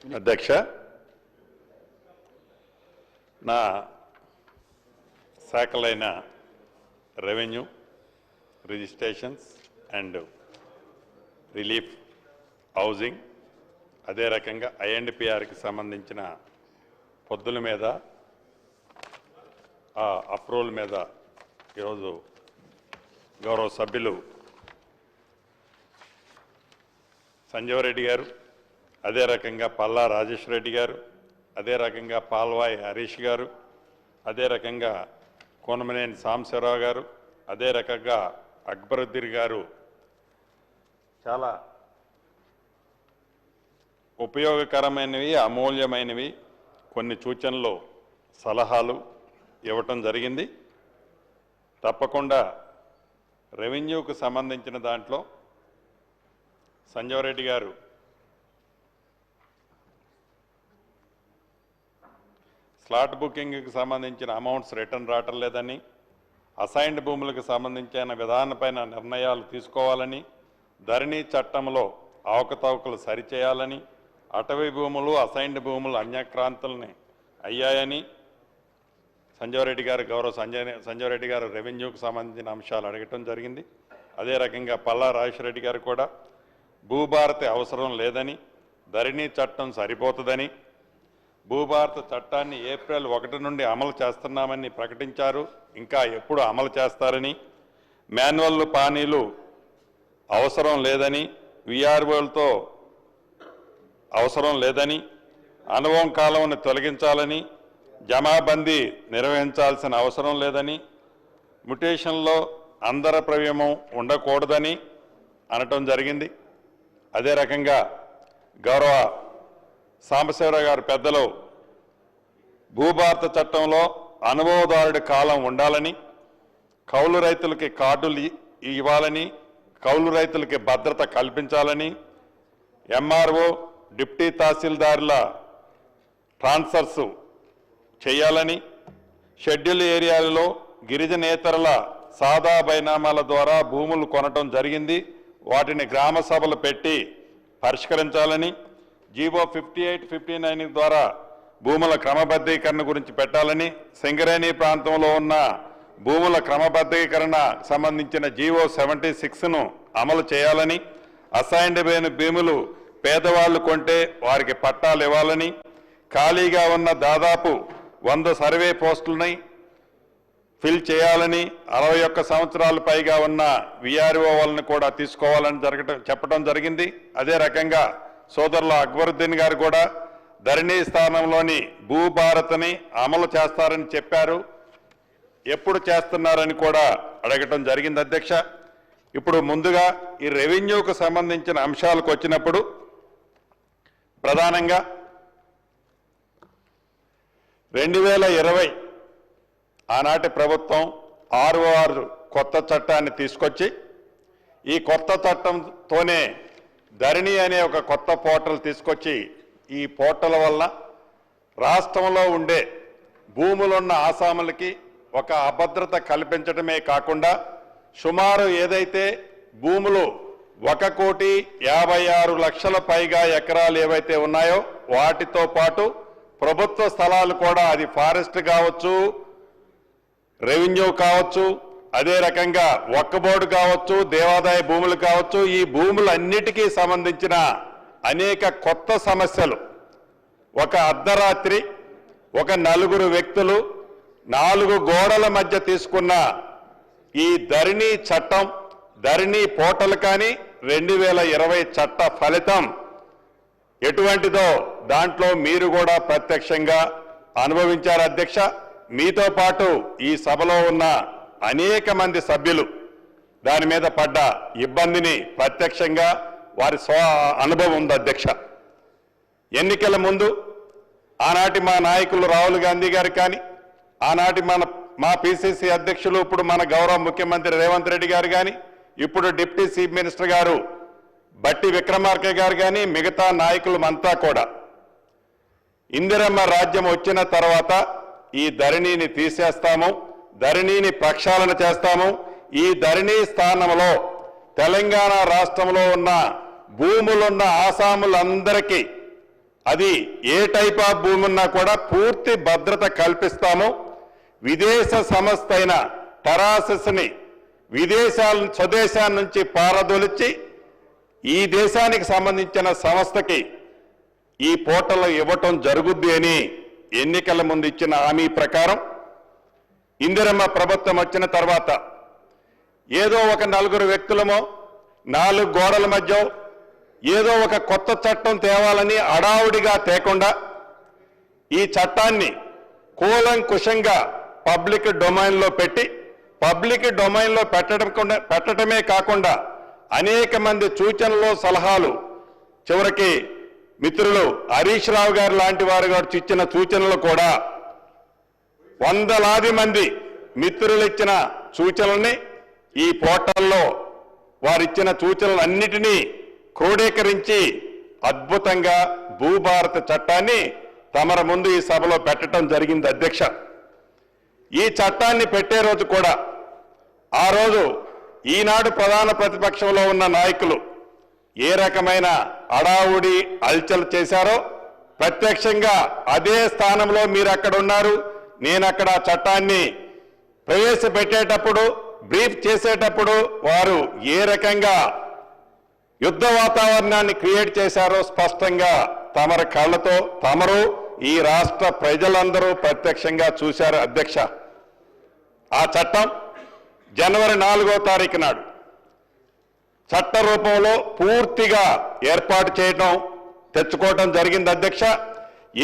అధ్యక్ష, నా శాఖలైన revenue, registrations and relief, housing, అదే రకంగా ఐఎండ్పిఆర్కి సంబంధించిన పొద్దుల మీద ఆ అప్రూవల్ మీద ఈరోజు గౌరవ సభ్యులు సంజీవ్ రెడ్డి గారు, అదే రకంగా పల్లా రాజేశ్వర రెడ్డి గారు, అదే రకంగా పాల్వాయి హరీష్ గారు, అదే రకంగా కోనమనేని సాంబశివరావు గారు, అదే రకంగా అక్బరుద్దీన్ గారు చాలా ఉపయోగకరమైనవి, అమూల్యమైనవి కొన్ని సూచనలు, సలహాలు ఇవ్వటం జరిగింది. తప్పకుండా రెవెన్యూకు సంబంధించిన దాంట్లో సంజీవ్ రెడ్డి గారు స్లాట్ బుకింగ్కి సంబంధించిన అమౌంట్స్ రిటర్న్ రావటం లేదని, అసైన్డ్ భూములకు సంబంధించిన విధానపైన నిర్ణయాలు తీసుకోవాలని, ధరణి చట్టంలో అవకతవకలు సరిచేయాలని, అటవీ భూములు, అసైన్డ్ భూములు అన్యాక్రాంతుల్ని అయ్యాయని సంజీవ్ రెడ్డి గారు, గౌరవ సంజీవ్ రెడ్డి గారు రెవెన్యూకు సంబంధించిన అంశాలు అడగటం జరిగింది. అదే రకంగా పల్లా రాజేశ్వర రెడ్డి గారు కూడా భూభారతి అవసరం లేదని, ధరణి చట్టం సరిపోతుందని, భూభారత చట్టాన్ని ఏప్రిల్ 1 నుండి అమలు చేస్తున్నామని ప్రకటించారు, ఇంకా ఎప్పుడు అమలు చేస్తారని, మాన్యువల్ పానీలు అవసరం లేదని, విఆర్ఓలతో అవసరం లేదని, అనుభవం కాలంను తొలగించాలని, జమాబందీ నిర్వహించాల్సిన అవసరం లేదని, మ్యుటేషన్లో అందర ప్రవ్యమం ఉండకూడదని అనటం జరిగింది. అదే రకంగా గౌరవ సాంబశివరావు గారు పెద్దలు భూభారత చట్టంలో అనుభవదారుడి కాలం ఉండాలని, కౌలు రైతులకి కార్డులు ఇవ్వాలని, కౌలు రైతులకి భద్రత కల్పించాలని, ఎంఆర్ఓ, డిప్టీ తహసీల్దారుల ట్రాన్స్ఫర్స్ చేయాలని, షెడ్యూల్ ఏరియాలలో గిరిజనేతరుల సాదా బైనామాల ద్వారా భూములు కొనటం జరిగింది, వాటిని గ్రామ సభలు పెట్టి పరిష్కరించాలని, జీవో 58, 59 ద్వారా భూముల క్రమబద్ధీకరణ గురించి పెట్టాలని, సింగరేణి ప్రాంతంలో ఉన్న భూముల క్రమబద్ధీకరణ సంబంధించిన జీవో 76ను అమలు చేయాలని, అసైన్డ్ భూములు పేదవాళ్లు కొంటే వారికి పట్టాలు ఇవ్వాలని, ఖాళీగా ఉన్న దాదాపు 100 సర్వే పోస్టులని ఫిల్ చేయాలని, 61 సంవత్సరాలు పైగా ఉన్న విఆర్ఓ వాళ్ళని కూడా తీసుకోవాలని చెప్పడం జరిగింది. అదే రకంగా సోదరుల అక్బరుద్దీన్ గారు కూడా ధరణి స్థానంలోని భూభారతిని అమలు చేస్తారని చెప్పారు, ఎప్పుడు చేస్తున్నారని కూడా అడగటం జరిగింది. అధ్యక్ష, ఇప్పుడు ముందుగా ఈ రెవెన్యూకు సంబంధించిన అంశాలకు వచ్చినప్పుడు ప్రధానంగా 2020 ఆనాటి ప్రభుత్వం 6 కొత్త చట్టాన్ని తీసుకొచ్చి, ఈ కొత్త చట్టంతోనే ధరణి అనే ఒక కొత్త పోర్టల్ తీసుకొచ్చి, ఈ పోర్టల్ వల్ల రాష్ట్రంలో ఉండే భూములున్న ఆసాములకి ఒక అభద్రత కల్పించడమే కాకుండా, సుమారు ఏదైతే భూములు 1,56,00,000 పైగా ఎకరాలు ఏవైతే ఉన్నాయో వాటితో పాటు ప్రభుత్వ స్థలాలు కూడా, అది ఫారెస్ట్ కావచ్చు, రెవెన్యూ కావచ్చు, అదే రకంగా వక్ఫ్ బోర్డు కావచ్చు, దేవాదాయ భూములు కావచ్చు, ఈ భూములన్నిటికీ సంబంధించిన అనేక కొత్త సమస్యలు, ఒక అర్ధరాత్రి ఒక 4 వ్యక్తులు 4 గోడల మధ్య తీసుకున్న ఈ ధరణి చట్టం, ధరణి పోర్టల్ కానీ 2020 చట్ట ఫలితం ఎటువంటిదో దాంట్లో మీరు కూడా ప్రత్యక్షంగా అనుభవించారు. అధ్యక్ష, మీతో పాటు ఈ సభలో ఉన్న అనేక మంది సభ్యులు దాని మీద పడ్డ ఇబ్బందిని ప్రత్యక్షంగా వారి అనుభవం ఉంది. అధ్యక్ష, ఎన్నికల ముందు ఆనాటి మా నాయకులు రాహుల్ గాంధీ గారు కానీ, ఆనాటి మా పిసిసి అధ్యక్షులు ఇప్పుడు మన గౌరవ ముఖ్యమంత్రి రేవంత్ రెడ్డి గారు కానీ, ఇప్పుడు డిప్యూటీ చీఫ్ మినిస్టర్ గారు బట్టి విక్రమార్క గారు కానీ, మిగతా నాయకులమంతా కూడా ఇందిరమ్మ రాజ్యం వచ్చిన తర్వాత ఈ ధరణిని తీసేస్తాము, ధరణిని ప్రక్షాళన చేస్తాము, ఈ ధరణి స్థానంలో తెలంగాణ రాష్ట్రంలో ఉన్న భూములున్న ఆసాములందరికీ అది ఏ టైప్ ఆఫ్ భూమి ఉన్నా కూడా పూర్తి భద్రత కల్పిస్తాము. విదేశ సంస్థ అయిన టెరాసిస్ని స్వదేశాల నుంచి పారదొలిచి ఈ దేశానికి సంబంధించిన సంస్థకి ఈ పోర్టల్ ఇవ్వటం జరుగుద్ది అని ఎన్నికల ముందు ఇచ్చిన హామీ ప్రకారం ఇందిరమ్మ ప్రభుత్వం వచ్చిన తర్వాత ఏదో ఒక నలుగురు వ్యక్తులమో 4 గోడల మధ్య ఏదో ఒక కొత్త చట్టం తేవాలని అడావుడిగా తేకుండా ఈ చట్టాన్ని కూలంకుషంగా పబ్లిక్ డొమైన్లో పెట్టి పబ్లిక్ డొమైన్లో పెట్టడమే కాకుండా అనేక మంది సూచనలు సలహాలు చివరికి మిత్రులు హరీష్ రావు గారు లాంటి వారు ఇచ్చిన సూచనలు కూడా వందలాది మంది మిత్రులు ఇచ్చిన సూచనల్ని ఈ పోర్టల్లో వారిచ్చిన సూచనలన్నిటినీ క్రోడీకరించి అద్భుతంగా భూభారత చట్టాన్ని తమర ముందు ఈ సభలో పెట్టడం జరిగింది అధ్యక్ష. ఈ చట్టాన్ని పెట్టే రోజు కూడా ఆ రోజు ఈనాడు ప్రధాన ప్రతిపక్షంలో ఉన్న నాయకులు ఏ రకమైన అడావుడి అల్చల్ చేశారో ప్రత్యక్షంగా అదే స్థానంలో మీరు అక్కడ ఉన్నారు. నేను అక్కడ చట్టాన్ని ప్రవేశపెట్టేటప్పుడు బ్రీఫ్ చేసేటప్పుడు వారు ఏ రకంగా యుద్ధ వాతావరణాన్ని క్రియేట్ చేశారో స్పష్టంగా తమర కళ్ళతో తమరు ఈ రాష్ట్ర ప్రజలందరూ ప్రత్యక్షంగా చూశారు అధ్యక్ష. ఆ చట్టం జనవరి 4వ తారీఖు నాడు చట్ట రూపంలో పూర్తిగా ఏర్పాటు చేయడం తెచ్చుకోవడం జరిగింది అధ్యక్ష.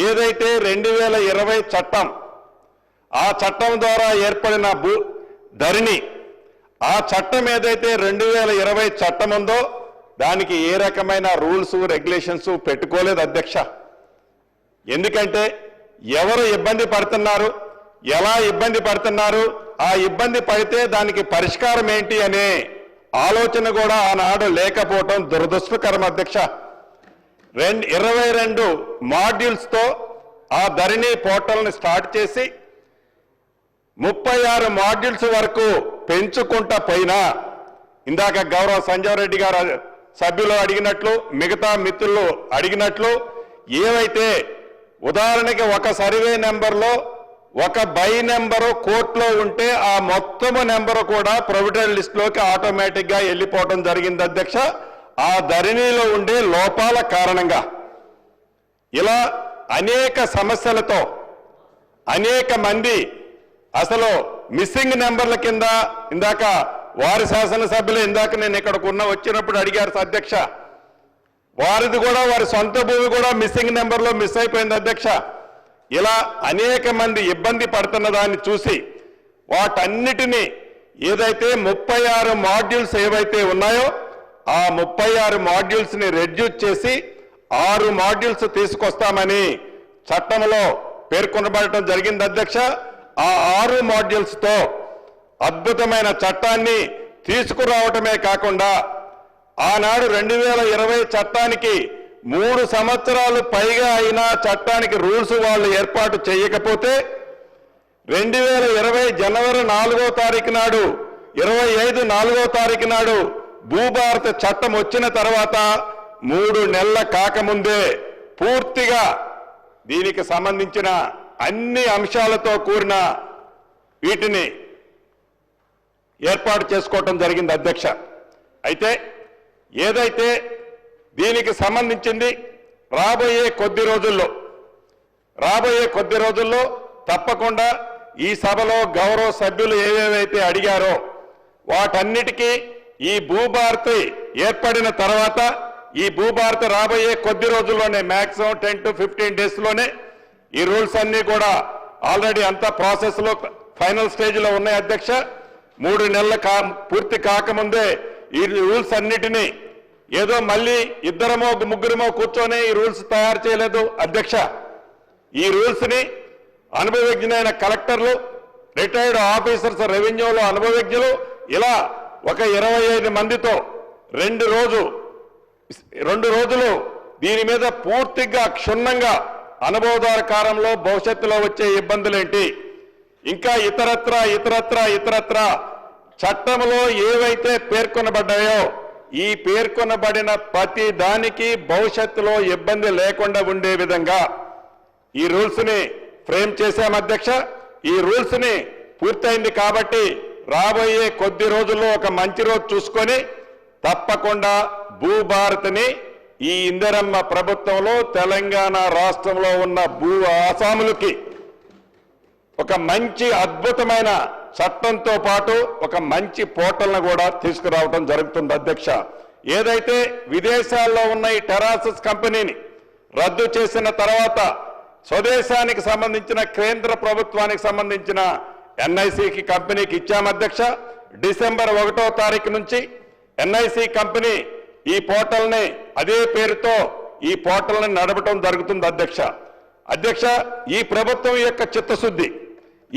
ఏదైతే 2020 చట్టం ఆ చట్టం ద్వారా ఏర్పడిన ధరణి ఆ చట్టం ఏదైతే 2020 చట్టం ఉందో దానికి ఏ రకమైన రూల్స్ రెగ్యులేషన్స్ పెట్టుకోలేదు అధ్యక్ష. ఎందుకంటే ఎవరు ఇబ్బంది పడుతున్నారు, ఎలా ఇబ్బంది పడుతున్నారు, ఆ ఇబ్బంది పడితే దానికి పరిష్కారం ఏంటి అనే ఆలోచన కూడా ఆనాడు లేకపోవటం దురదృష్టకరం అధ్యక్ష. 22 మాడ్యూల్స్తో ఆ ధరణి పోర్టల్ని స్టార్ట్ చేసి 36 మాడ్యూల్స్ వరకు పెంచుకుంటా పోయినా ఇందాక గౌరవ సంజయ్ రెడ్డి గారు సభ్యులు అడిగినట్లు మిగతా మిత్రులు అడిగినట్లు ఏవైతే ఉదాహరణకి ఒక సర్వే నెంబర్లో ఒక బై నెంబరు కోర్టులో ఉంటే ఆ మొత్తము నెంబరు కూడా ప్రొవిడెంట్ లిస్టులోకి ఆటోమేటిక్గా వెళ్ళిపోవడం జరిగింది అధ్యక్ష. ఆ ధరణిలో ఉండే లోపాల కారణంగా ఇలా అనేక సమస్యలతో అనేక మంది అసలు మిస్సింగ్ నెంబర్ల కింద ఇందాక వారి శాసనసభ్యులు ఇందాక నేను ఇక్కడికి వచ్చినప్పుడు అడిగారు అధ్యక్ష. వారిది కూడా వారి సొంత భూమి కూడా మిస్సింగ్ నెంబర్లో మిస్ అయిపోయింది అధ్యక్ష. ఇలా అనేక మంది ఇబ్బంది పడుతున్న దాన్ని చూసి వాటన్నిటినీ ఏదైతే 36 మాడ్యూల్స్ ఏవైతే ఉన్నాయో ఆ 36 మాడ్యూల్స్ని రెడ్యూస్ చేసి 6 మాడ్యూల్స్ తీసుకొస్తామని చట్టంలో పేర్కొనబడటం జరిగింది అధ్యక్ష. ఆ 6 మాడ్యూల్స్తో అద్భుతమైన చట్టాన్ని తీసుకురావటమే కాకుండా ఆనాడు 2020 చట్టానికి 3 సంవత్సరాలు పైగా అయినా చట్టానికి రూల్స్ వాళ్ళు ఏర్పాటు చేయకపోతే 2020 జనవరి 4వ తారీఖు నాడు 25 4వ తారీఖు నాడు భూభారత చట్టం వచ్చిన తర్వాత 3 నెలల కాకముందే పూర్తిగా దీనికి సంబంధించిన అన్ని అంశాలతో కూడిన వీటిని ఏర్పాటు చేసుకోవటం జరిగింది అధ్యక్ష. అయితే ఏదైతే దీనికి సంబంధించింది రాబోయే కొద్ది రోజుల్లో తప్పకుండా ఈ సభలో గౌరవ సభ్యులు ఏవేవైతే అడిగారో వాటన్నిటికీ ఈ భూభారతి ఏర్పడిన తర్వాత ఈ భూభారతి రాబోయే కొద్ది రోజుల్లోనే మ్యాక్సిమం 10 to 15 డేస్లోనే ఈ రూల్స్ అన్ని కూడా ఆల్రెడీ అంతా ప్రాసెస్లో ఫైనల్ స్టేజ్లో ఉన్నాయి అధ్యక్ష. 3 నెలలు పూర్తి కాకముందే ఈ రూల్స్ అన్నిటినీ ఏదో మళ్ళీ 2 ముగ్గురమో కూర్చొని ఈ రూల్స్ తయారు చేయలేదు అధ్యక్ష. ఈ రూల్స్ని అనుభవజ్ఞులైన కలెక్టర్లు, రిటైర్డ్ ఆఫీసర్స్, రెవెన్యూలో అనుభవజ్ఞులు ఇలా ఒక 25 మందితో 2 రోజులు దీని మీద పూర్తిగా క్షుణ్ణంగా అనుభవదారకారంలో భవిష్యత్తులో వచ్చే ఇబ్బందులేంటి, ఇంకా ఇతరత్ర చట్టంలో ఏవైతే పేర్కొనబడ్డాయో ఈ పేర్కొనబడిన ప్రతి దానికి భవిష్యత్తులో ఇబ్బంది లేకుండా ఉండే విధంగా ఈ రూల్స్ ని ఫ్రేమ్ చేశాం అధ్యక్ష. ఈ రూల్స్ ని పూర్తయింది కాబట్టి రాబోయే కొద్ది రోజుల్లో ఒక మంచి రోజు చూసుకొని తప్పకుండా భూభారతిని ఈ ఇందిరమ్మ ప్రభుత్వంలో తెలంగాణ రాష్ట్రంలో ఉన్న భూ ఆసాములకి ఒక మంచి అద్భుతమైన చట్టంతో పాటు ఒక మంచి పోర్టల్ను కూడా తీసుకురావడం జరుగుతుంది అధ్యక్ష. ఏదైతే విదేశాల్లో ఉన్న ఈ టెరాసస్ కంపెనీని రద్దు చేసిన తర్వాత స్వదేశానికి సంబంధించిన కేంద్ర ప్రభుత్వానికి సంబంధించిన ఎన్ఐసికి కంపెనీకి ఇచ్చాం అధ్యక్ష. డిసెంబర్ 1వ తారీఖు నుంచి ఎన్ఐసి కంపెనీ ఈ పోర్టల్ని అదే పేరుతో ఈ పోర్టల్ని నడపడం జరుగుతుంది అధ్యక్ష. ఈ ప్రభుత్వం యొక్క చిత్తశుద్ధి,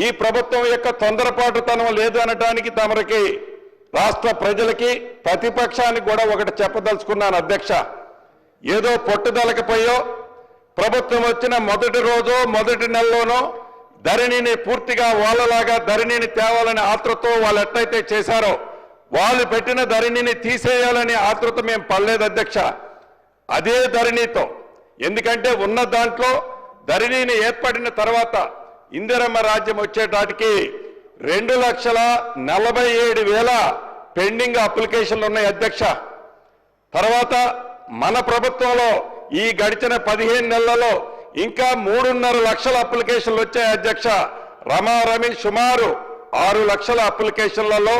ఈ ప్రభుత్వం యొక్క తొందరపాటుతనం లేదు అనడానికి తమరికి రాష్ట్ర ప్రజలకి ప్రతిపక్షానికి కూడా ఒకటి చెప్పదలుచుకున్నాను అధ్యక్ష. ఏదో పట్టుదలకపోయో ప్రభుత్వం వచ్చిన మొదటి రోజో మొదటి నెలలోనో ధరణిని పూర్తిగా వాళ్ళలాగా ధరణిని తేవాలని ఆతృతతో వాళ్ళు ఎట్లయితే చేశారో వాళ్ళు పెట్టిన ధరణిని తీసేయాలనే ఆతృత మేము పడలేదు అధ్యక్ష. అదే ధరణితో, ఎందుకంటే ఉన్న దాంట్లో ధరణిని ఏర్పడిన తర్వాత ఇందిరమ్మ రాజ్యం వచ్చేటాటికి 2,47,000 పెండింగ్ అప్లికేషన్లు ఉన్నాయి అధ్యక్ష. తర్వాత మన ప్రభుత్వంలో ఈ గడిచిన 15 నెలలలో ఇంకా 3.5 లక్షల అప్లికేషన్లు వచ్చాయి అధ్యక్ష. రమారమి సుమారు 6 లక్షల అప్లికేషన్లలో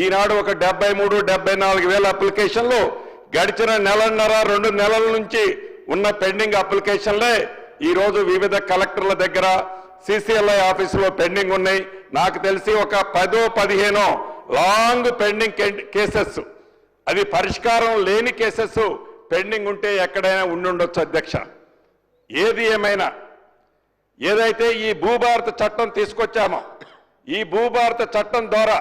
ఈనాడు ఒక 73,000-74,000 అప్లికేషన్లు గడిచిన నెలన్నర 2 నెలల నుంచి ఉన్న పెండింగ్ అప్లికేషన్లే ఈరోజు వివిధ కలెక్టర్ల దగ్గర సిసిఎల్ఐ ఆఫీసులో పెండింగ్ ఉన్నాయి. నాకు తెలిసి ఒక 10-15 లాంగ్ పెండింగ్ కేసెస్, అది పరిష్కారం లేని కేసెస్ పెండింగ్ ఉంటే ఎక్కడైనా ఉండుండొచ్చు అధ్యక్ష. ఏది ఏమైనా ఏదైతే ఈ భూభారత చట్టం తీసుకొచ్చామో ఈ భూభారత చట్టం ద్వారా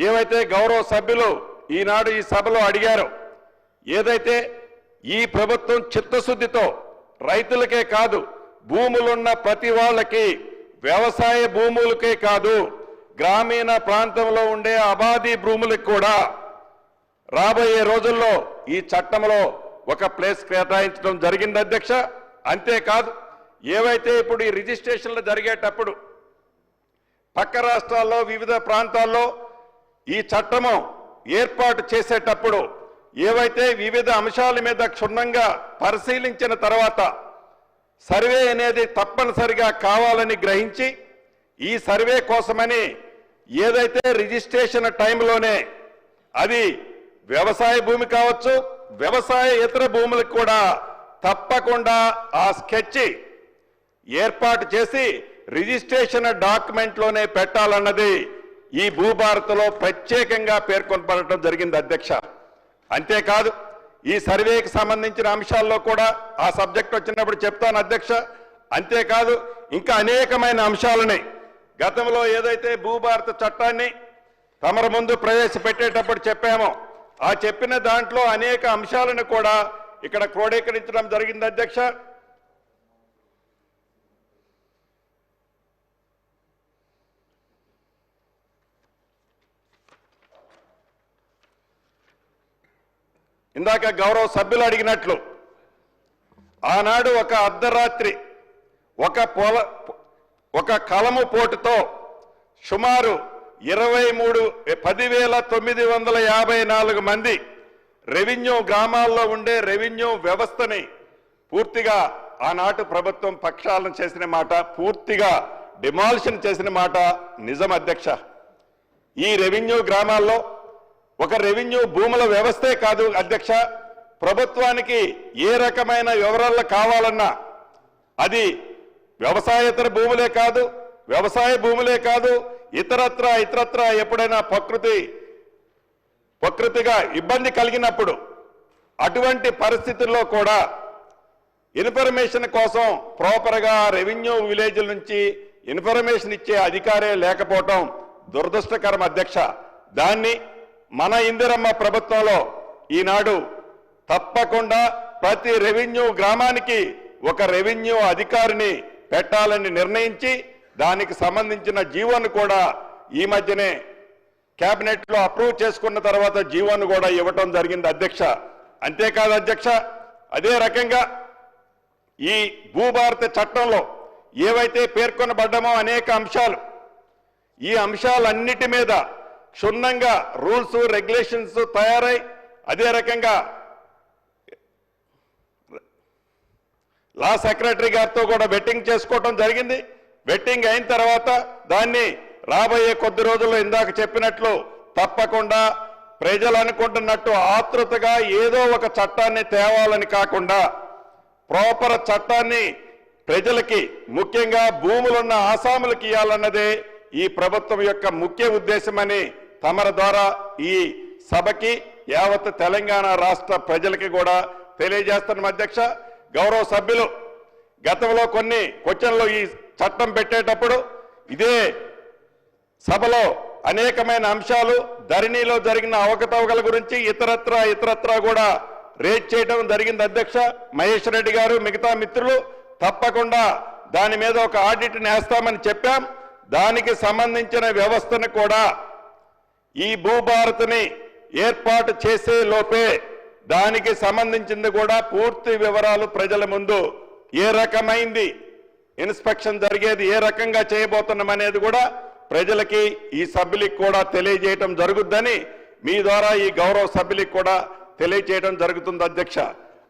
ఏవైతే గౌరవ సభ్యులు ఈనాడు ఈ సభలో అడిగారో, ఏదైతే ఈ ప్రభుత్వం చిత్తశుద్ధితో రైతులకే కాదు భూములున్న ప్రతి వాళ్ళకి, వ్యవసాయ భూములకే కాదు గ్రామీణ ప్రాంతంలో ఉండే అబాధి భూములకు కూడా రాబోయే రోజుల్లో ఈ చట్టంలో ఒక ప్లేస్ కేటాయించడం జరిగింది అధ్యక్ష. అంతేకాదు ఏవైతే ఇప్పుడు ఈ రిజిస్ట్రేషన్లు జరిగేటప్పుడు పక్క రాష్ట్రాల్లో వివిధ ప్రాంతాల్లో ఈ చట్టము ఏర్పాటు చేసేటప్పుడు ఏవైతే వివిధ అంశాల మీద క్షుణ్ణంగా పరిశీలించిన తర్వాత సర్వే అనేది తప్పనిసరిగా కావాలని గ్రహించి ఈ సర్వే కోసమని ఏదైతే రిజిస్ట్రేషన్ టైంలోనే అది వ్యవసాయ భూమి కావచ్చు, వ్యవసాయ ఇతర భూములకు కూడా తప్పకుండా ఆ స్కెచ్ ఏర్పాటు చేసి రిజిస్ట్రేషన్ డాక్యుమెంట్లోనే పెట్టాలన్నది ఈ భూభారత్లో ప్రత్యేకంగా పేర్కొనబడటం జరిగింది అధ్యక్ష. అంతేకాదు ఈ సర్వేకి సంబంధించిన అంశాల్లో కూడా ఆ సబ్జెక్ట్ వచ్చినప్పుడు చెప్తాను అధ్యక్ష. అంతేకాదు ఇంకా అనేకమైన అంశాలని గతంలో ఏదైతే భూభారత చట్టాన్ని తమర ముందు ప్రవేశపెట్టేటప్పుడు చెప్పామో ఆ చెప్పిన దాంట్లో అనేక అంశాలను కూడా ఇక్కడ క్రోడీకరించడం జరిగింది అధ్యక్ష. ఇందాక గౌరవ సభ్యులు అడిగినట్లు ఆనాడు ఒక అర్ధరాత్రి ఒక కలము పోటుతో సుమారు 10,954 మంది రెవెన్యూ గ్రామాల్లో ఉండే రెవెన్యూ వ్యవస్థని పూర్తిగా ఆనాటి ప్రభుత్వం పక్షాలను చేసిన మాట, పూర్తిగా డిమాలిషన్ చేసిన మాట నిజం అధ్యక్ష. ఈ రెవెన్యూ గ్రామాల్లో ఒక రెవెన్యూ భూముల వ్యవస్థే కాదు అధ్యక్ష, ప్రభుత్వానికి ఏ రకమైన వివరాలు కావాలన్నా అది వ్యవసాయేతర భూములే కాదు, వ్యవసాయ భూములే కాదు, ఇతరత్ర ఎప్పుడైనా ప్రకృతిగా ఇబ్బంది కలిగినప్పుడు అటువంటి పరిస్థితుల్లో కూడా ఇన్ఫర్మేషన్ కోసం ప్రాపర్గా రెవెన్యూ విలేజ్ల నుంచి ఇన్ఫర్మేషన్ ఇచ్చే అధికారే లేకపోవటం దురదృష్టకరం అధ్యక్ష. దాన్ని మన ఇందిరమ్మ ప్రభుత్వంలో ఈనాడు తప్పకుండా ప్రతి రెవెన్యూ గ్రామానికి ఒక రెవెన్యూ అధికారిని పెట్టాలని నిర్ణయించి దానికి సంబంధించిన జీవోను కూడా ఈ మధ్యనే కేబినెట్లో అప్రూవ్ చేసుకున్న తర్వాత జీవోను కూడా ఇవ్వటం జరిగింది అధ్యక్ష. అంతేకాదు అధ్యక్ష, అదే రకంగా ఈ భూభారత చట్టంలో ఏవైతే పేర్కొనబడ్డామో అనేక అంశాలు, ఈ అంశాలన్నిటి మీద క్షుణ్ణంగా రూల్స్ రెగ్యులేషన్స్ తయారై అదే రకంగా లా సెక్రటరీ గారితో కూడా వెట్టింగ్ చేసుకోవటం జరిగింది. వెట్టింగ్ అయిన తర్వాత దాన్ని రాబోయే కొద్ది రోజుల్లో ఇందాక చెప్పినట్లు తప్పకుండా ప్రజలు అనుకుంటున్నట్టు ఆతృతగా ఏదో ఒక చట్టాన్ని తేవాలని కాకుండా ప్రాపర్ చట్టాన్ని ప్రజలకి, ముఖ్యంగా భూములున్న ఆసాములకు ఇవ్వాలన్నదే ఈ ప్రభుత్వం యొక్క ముఖ్య ఉద్దేశమని తమరి ద్వారా ఈ సభకి యావత్ తెలంగాణ రాష్ట్ర ప్రజలకి కూడా తెలియజేస్తున్నాం అధ్యక్ష. గౌరవ సభ్యులు గతంలో కొన్ని క్వశ్చన్లు ఈ చట్టం పెట్టేటప్పుడు ఇదే సభలో అనేకమైన అంశాలు, ధరణిలో జరిగిన అవకతవకల గురించి ఇతరత్రా కూడా రేట్ చేయడం జరిగింది అధ్యక్ష. మహేష్ రెడ్డి గారు మిగతా మిత్రులు తప్పకుండా దాని మీద ఒక ఆడిట్ని వేస్తామని చెప్పాం. దానికి సంబంధించిన వ్యవస్థను కూడా ఈ భూభారతిని ఏర్పాటు చేసే లోపే దానికి సంబంధించింది కూడా పూర్తి వివరాలు ప్రజల ముందు, ఏ రకమైంది ఇన్స్పెక్షన్ జరిగేది, ఏ రకంగా చేయబోతున్నాం అనేది కూడా ప్రజలకి ఈ సభ్యులకు కూడా తెలియజేయటం జరుగుద్దని మీ ద్వారా ఈ గౌరవ సభ్యులకు కూడా తెలియజేయడం జరుగుతుంది అధ్యక్ష.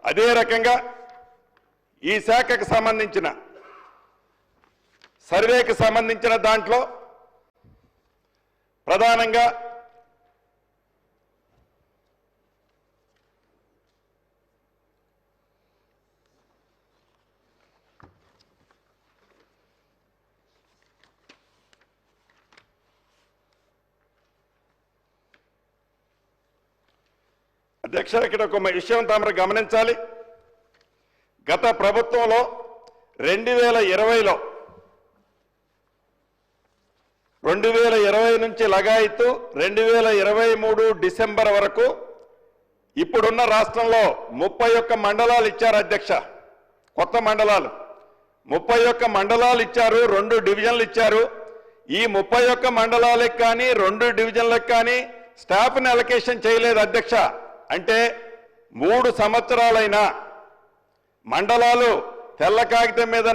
అదే రకంగా ఈ శాఖకు సంబంధించిన సర్వేకి సంబంధించిన దాంట్లో ప్రధానంగా అధ్యక్ష, ఇక్కడ ఒక విషయం తమరు గమనించాలి. గత ప్రభుత్వంలో 2020లో 2020 నుంచి లగాయితూ 2023 డిసెంబర్ వరకు ఇప్పుడున్న రాష్ట్రంలో 31 మండలాలు ఇచ్చారు అధ్యక్ష. కొత్త మండలాలు 31 మండలాలు ఇచ్చారు, 2 డివిజన్లు ఇచ్చారు. ఈ 31 మండలాలకు కానీ 2 డివిజన్లకు కానీ స్టాఫ్ని అలొకేషన్ చేయలేదు అధ్యక్ష. అంటే 3 సంవత్సరాలైనా మండలాలు తెల్ల కాగితం మీద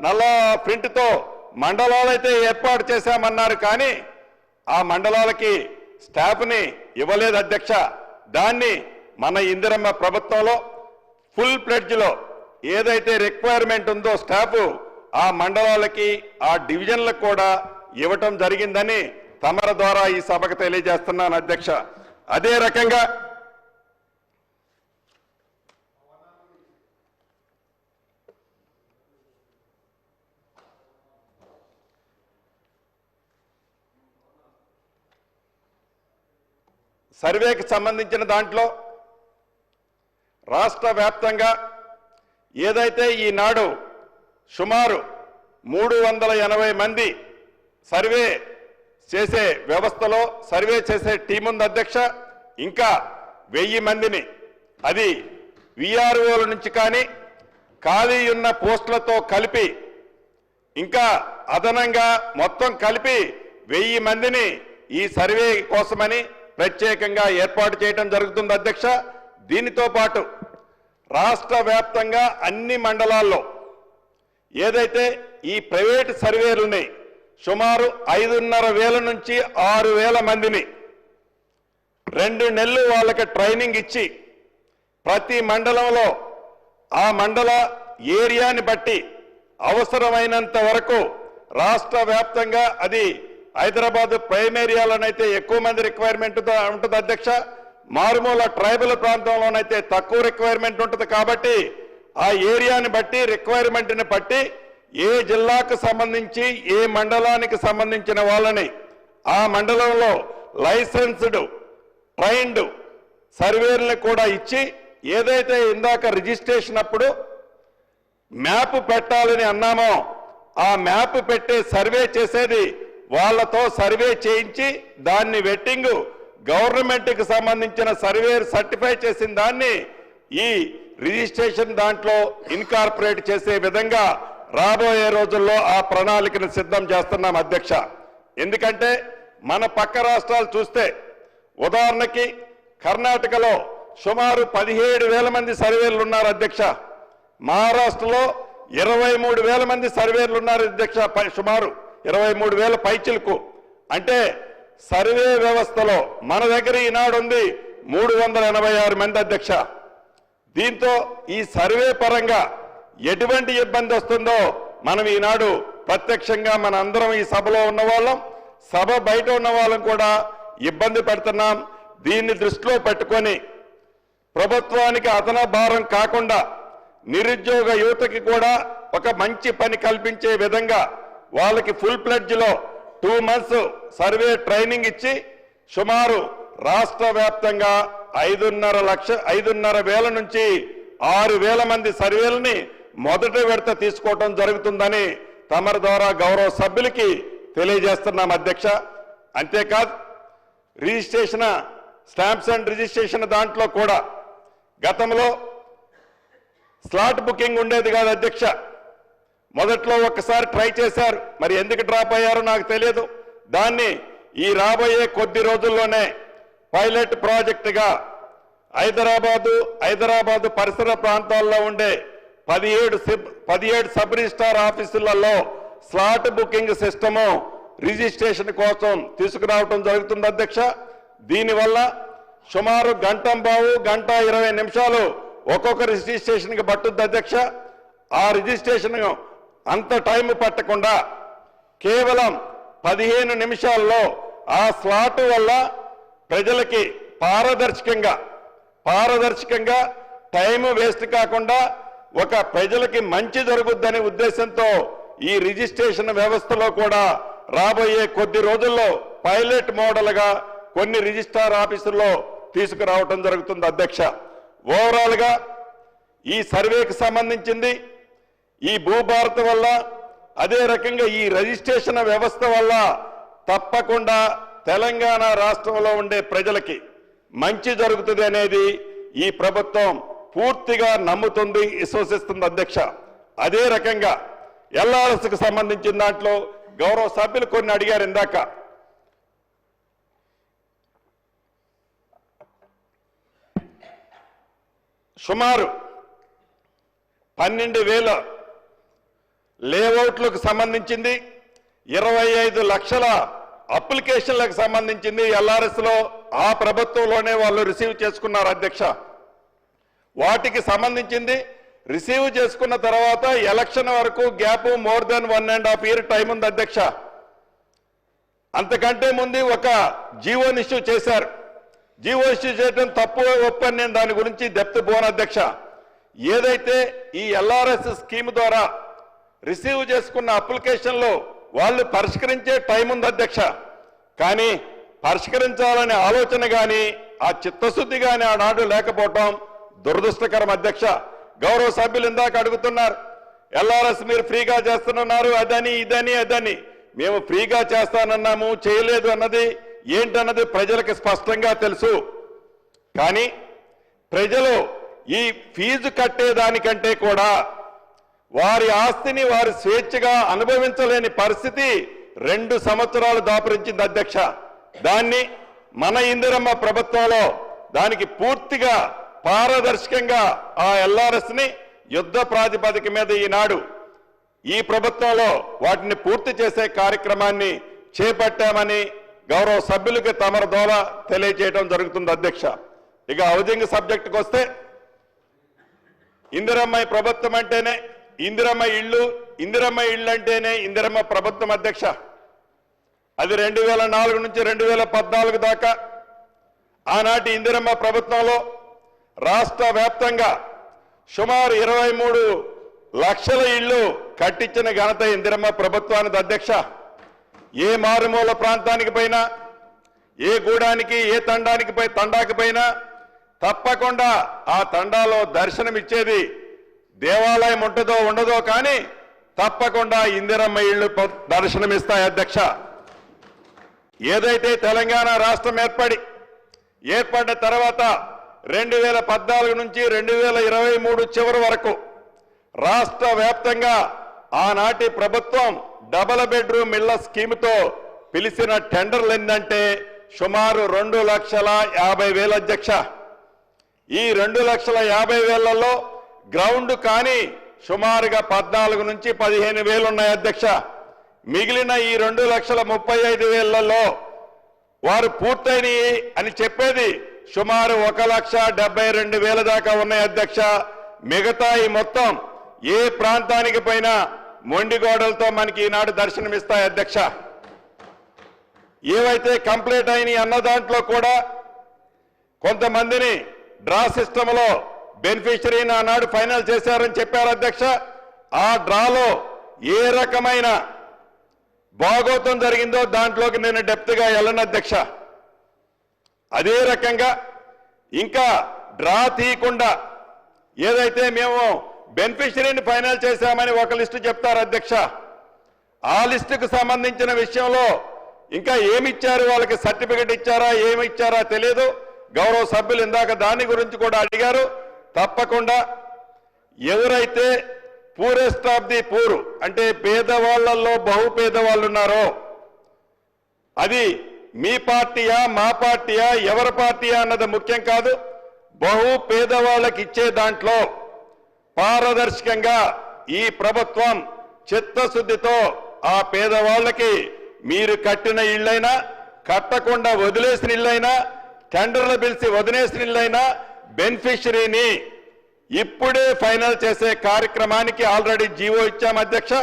నల్ల ప్రింట్తో మండలాలైతే ఏర్పాటు చేశామన్నారు, కానీ ఆ మండలాలకి స్టాఫ్ని ఇవ్వలేదు అధ్యక్ష. దాన్ని మన ఇందిరమ్మ ప్రభుత్వంలో ఫుల్ ప్లెడ్జ్లో ఏదైతే రిక్వైర్మెంట్ ఉందో స్టాఫ్ ఆ మండలాలకి, ఆ డివిజన్లకు కూడా ఇవ్వటం జరిగిందని తమరి ద్వారా ఈ సభకు తెలియజేస్తున్నాను అధ్యక్ష. అదే రకంగా సర్వేకి సంబంధించిన దాంట్లో రాష్ట్ర వ్యాప్తంగా ఏదైతే ఈనాడు సుమారు 380 మంది సర్వే చేసే వ్యవస్థలో సర్వే చేసే టీం ఉంది అధ్యక్ష. ఇంకా 1000 మందిని అది విఆర్ఓల నుంచి కానీ ఖాళీ ఉన్న పోస్టులతో కలిపి ఇంకా అదనంగా మొత్తం కలిపి 1000 మందిని ఈ సర్వే కోసమని ప్రత్యేకంగా ఏర్పాటు చేయడం జరుగుతుంది అధ్యక్ష. దీనితో పాటు రాష్ట్ర వ్యాప్తంగా అన్ని మండలాల్లో ఏదైతే ఈ ప్రైవేట్ సర్వేలు ఉన్నాయి సుమారు 5,500 నుంచి 6,000 మందిని 2 నెలలు వాళ్ళకి ట్రైనింగ్ ఇచ్చి ప్రతి మండలంలో ఆ మండల ఏరియాని బట్టి అవసరమైనంత వరకు రాష్ట్ర వ్యాప్తంగా, అది హైదరాబాద్ ప్రైమ్ ఏరియాలోనైతే ఎక్కువ మంది రిక్వైర్మెంట్ ఉంటుంది అధ్యక్ష, మారుమూల ట్రైబల్ ప్రాంతంలోనైతే తక్కువ రిక్వైర్మెంట్ ఉంటుంది. కాబట్టి ఆ ఏరియాని బట్టి, రిక్వైర్మెంట్ని బట్టి ఏ జిల్లాకు సంబంధించి ఏ మండలానికి సంబంధించిన వాళ్ళని ఆ మండలంలో లైసెన్స్డ్ ట్రైన్డ్ సర్వేర్ని కూడా ఇచ్చి, ఏదైతే ఇందాక రిజిస్ట్రేషన్ అప్పుడు మ్యాప్ పెట్టాలని అన్నామో ఆ మ్యాప్ పెట్టే సర్వే చేసేది వాళ్ళతో సర్వే చేయించి దాన్ని వెట్టింగ్ గవర్నమెంట్కి సంబంధించిన సర్వేర్ సర్టిఫై చేసిన దాన్ని ఈ రిజిస్ట్రేషన్ దాంట్లో ఇన్కార్పొరేట్ చేసే విధంగా రాబోయే రోజుల్లో ఆ ప్రణాళికను సిద్ధం చేస్తున్నాం అధ్యక్ష. ఎందుకంటే మన పక్క రాష్ట్రాలు చూస్తే ఉదాహరణకి కర్ణాటకలో సుమారు 17,000 మంది సర్వేలు ఉన్నారు అధ్యక్ష. మహారాష్ట్రలో 23,000 మంది సర్వేలు ఉన్నారు అధ్యక్ష. సుమారు 23,000 పైచిలకు. అంటే సర్వే వ్యవస్థలో మన దగ్గర ఈనాడు ఉంది 386 మంది అధ్యక్ష. దీంతో ఈ సర్వే పరంగా ఎటువంటి ఇబ్బంది వస్తుందో మనం ఈనాడు ప్రత్యక్షంగా మన అందరం ఈ సభలో ఉన్న వాళ్ళం, సభ బయట ఉన్న వాళ్ళం కూడా ఇబ్బంది పెడుతున్నాం. దీన్ని దృష్టిలో పెట్టుకొని ప్రభుత్వానికి అదన భారం కాకుండా నిరుద్యోగ యువతకి కూడా ఒక మంచి పని కల్పించే విధంగా వాళ్ళకి ఫుల్ ప్లెడ్జ్లో 2 months సర్వే ట్రైనింగ్ ఇచ్చి సుమారు రాష్ట్ర వ్యాప్తంగా 5,500 నుంచి 6,000 మంది సర్వేలని మొదటి విడత తీసుకోవడం జరుగుతుందని తమరి ద్వారా గౌరవ సభ్యులకి తెలియజేస్తున్నాం అధ్యక్ష. అంతేకాదు రిజిస్ట్రేషన్ స్టాంప్స్ అండ్ రిజిస్ట్రేషన్ దాంట్లో కూడా గతంలో స్లాట్ బుకింగ్ ఉండేది కాదు అధ్యక్ష. మొదట్లో ఒక్కసారి ట్రై చేశారు, మరి ఎందుకు డ్రాప్ అయ్యారో నాకు తెలియదు. దాన్ని ఈ రాబోయే కొద్ది రోజుల్లోనే పైలట్ ప్రాజెక్టుగా హైదరాబాదు పరిసర ప్రాంతాల్లో ఉండే 17 సబ్ రిజిస్ట్రార్ ఆఫీసులలో స్లాట్ బుకింగ్ సిస్టము రిజిస్ట్రేషన్ కోసం తీసుకురావడం జరుగుతుంది అధ్యక్ష. దీనివల్ల సుమారు 1:20 నిమిషాలు ఒక్కొక్క రిజిస్ట్రేషన్కి పట్టుద్ది అధ్యక్ష. ఆ రిజిస్ట్రేషన్ అంత టైం పట్టకుండా కేవలం 15 నిమిషాల్లో ఆ స్లాట్ వల్ల ప్రజలకి పారదర్శకంగా టైం వేస్ట్ కాకుండా ఒక ప్రజలకి మంచి జరుగుద్దనే ఉద్దేశంతో ఈ రిజిస్ట్రేషన్ వ్యవస్థలో కూడా రాబోయే కొద్ది రోజుల్లో పైలట్ మోడల్గా కొన్ని రిజిస్ట్రార్ ఆఫీసుల్లో తీసుకురావటం జరుగుతుంది అధ్యక్ష. ఓవరాల్ గా ఈ సర్వేకి సంబంధించింది ఈ భూభారత్ వల్ల, అదే రకంగా ఈ రిజిస్ట్రేషన్ వ్యవస్థ వల్ల తప్పకుండా తెలంగాణ రాష్ట్రంలో ఉండే ప్రజలకి మంచి జరుగుతుంది అనేది ఈ ప్రభుత్వం పూర్తిగా నమ్ముతుంది, విశ్వసిస్తుంది అధ్యక్ష. అదే రకంగా ఎల్ఆర్ఎస్కి సంబంధించిన దాంట్లో గౌరవ సభ్యులు కొన్ని అడిగారు ఇందాక. సుమారు 12,000 లేఅవుట్లకు సంబంధించింది, 25 లక్షల అప్లికేషన్లకు సంబంధించింది ఎల్ఆర్ఎస్ లో ఆ ప్రభుత్వంలోనే వాళ్ళు రిసీవ్ చేసుకున్నారు అధ్యక్ష. వాటికి సంబంధించింది రిసీవ్ చేసుకున్న తర్వాత ఎలక్షన్ వరకు gap more than 1.5 year time ఉంది అధ్యక్ష. అంతకంటే ముందు ఒక జీవోని ఇష్యూ చేశారు. జీవో ఇష్యూ చేయడం తప్పు ఒప్పని నేను దాని గురించి డెప్త్ పోను అధ్యక్ష. ఏదైతే ఈ ఎల్ఆర్ఎస్ స్కీమ్ ద్వారా రిసీవ్ చేసుకున్న అప్లికేషన్లో వాళ్ళు పరిష్కరించే టైం ఉంది అధ్యక్ష. కానీ పరిష్కరించాలనే ఆలోచన కానీ ఆ చిత్తశుద్ధి కానీ ఆనాడు లేకపోవటం దురదృష్టకరం అధ్యక్ష. గౌరవ సభ్యులు ఇందాక అడుగుతున్నారు, ఎల్ఆర్ఎస్ మీరు ఫ్రీగా చేస్తున్నారు అదని. మేము ఫ్రీగా చేస్తానన్నాము, చేయలేదు అన్నది ఏంటన్నది ప్రజలకు స్పష్టంగా తెలుసు. కానీ ప్రజలు ఈ ఫీజు కట్టేదానికంటే కూడా వారి ఆస్తిని వారి స్వేచ్ఛగా అనుభవించలేని పరిస్థితి 2 సంవత్సరాలు దాపురించింది అధ్యక్ష. దాన్ని మన ఇందిరమ్మ ప్రభుత్వంలో దానికి పూర్తిగా పారదర్శకంగా ఆ ఎల్ఆర్ఎస్ ని యుద్ధ ప్రాతిపదిక మీద ఈనాడు ఈ ప్రభుత్వంలో వాటిని పూర్తి చేసే కార్యక్రమాన్ని చేపట్టామని గౌరవ సభ్యులకు తమర ద్వారా తెలియజేయడం జరుగుతుంది అధ్యక్ష. ఇక హౌసింగ్ సబ్జెక్టుకు వస్తే ఇందిరమ్మ ప్రభుత్వం అంటేనే ఇందిరమ్మ ఇళ్ళు అంటేనే ఇందిరమ్మ ప్రభుత్వం అధ్యక్ష. అది 2004 నుంచి 2014 దాకా ఆనాటి ఇందిరమ్మ ప్రభుత్వంలో రాష్ట్ర వ్యాప్తంగా సుమారు 23 లక్షల ఇళ్ళు కట్టించిన ఘనత ఇందిరమ్మ ప్రభుత్వానికి అధ్యక్ష. ఏ మారుమూల ప్రాంతానికి పోయినా, ఏ గూడానికి, ఏ తండాకి పోయినా తప్పకుండా ఆ తండాలో దర్శనమిచ్చేది దేవాలయం ఉంటుందో ఉండదో కానీ తప్పకుండా ఇందిరమ్మ ఇళ్ళు దర్శనమిస్తాయి అధ్యక్ష. ఏదైతే తెలంగాణ రాష్ట్రం ఏర్పడిన తర్వాత 2014 నుంచి 2023 చివరి వరకు రాష్ట్ర వ్యాప్తంగా ఆనాటి ప్రభుత్వం డబుల్ బెడ్రూమ్ ఇళ్ల స్కీమ్తో పిలిచిన టెండర్లు ఏంటంటే సుమారు 2,50,000 అధ్యక్ష. ఈ 2,50,000లో గ్రౌండ్ కానీ సుమారుగా 14 నుంచి 15,000 ఉన్నాయి అధ్యక్ష. మిగిలిన ఈ 2,35,000లో వారు పూర్తయినాయి అని చెప్పేది సుమారు 1,72,000 దాకా ఉన్నాయి అధ్యక్ష. మిగతా ఈ మొత్తం ఏ ప్రాంతానికి పైన మొండిగోడలతో మనకి ఈనాడు దర్శనమిస్తాయి అధ్యక్ష. ఏవైతే కంప్లీట్ అయినాయి అన్న దాంట్లో కూడా కొంతమందిని డ్రా సిస్టంలో బెనిఫిషరీని ఆనాడు ఫైనల్ చేశారని చెప్పారు అధ్యక్ష. ఆ డ్రాలో ఏ రకమైన భాగోతం జరిగిందో దాంట్లోకి నేను డెప్త్గా వెళ్ళను అధ్యక్ష. అదే రకంగా ఇంకా డ్రా తీయకుండా ఏదైతే మేము బెనిఫిషరీని ఫైనల్ చేశామని ఒక లిస్టు చెప్తారు అధ్యక్ష. ఆ లిస్టుకు సంబంధించిన విషయంలో ఇంకా ఏమిచ్చారు, వాళ్ళకి సర్టిఫికెట్ ఇచ్చారా ఏమి ఇచ్చారా తెలియదు. గౌరవ సభ్యులు ఇందాక దాని గురించి కూడా అడిగారు. తప్పకుండా ఎవరైతే పూరెస్ట్ ఆఫ్ ది పూర్ అంటే పేదవాళ్లలో బహుపేదవాళ్ళు ఉన్నారో, అది మీ పార్టీయా మా పార్టీయా ఎవరి పార్టీయా అన్నది ముఖ్యం కాదు. బహు పేదవాళ్ళకి ఇచ్చే దాంట్లో పారదర్శకంగా ఈ ప్రభుత్వం చిత్తశుద్ధితో ఆ పేదవాళ్ళకి మీరు కట్టిన ఇళ్ళైనా కట్టకుండా వదిలేసిన ఇళ్ళైనా టెండర్లు పిలిచి వదిలేసిన ఇళ్ళైనా బెనిఫిషరీని ఇప్పుడే ఫైనల్ చేసే కార్యక్రమానికి ఆల్రెడీ జీవో ఇచ్చాం అధ్యక్ష.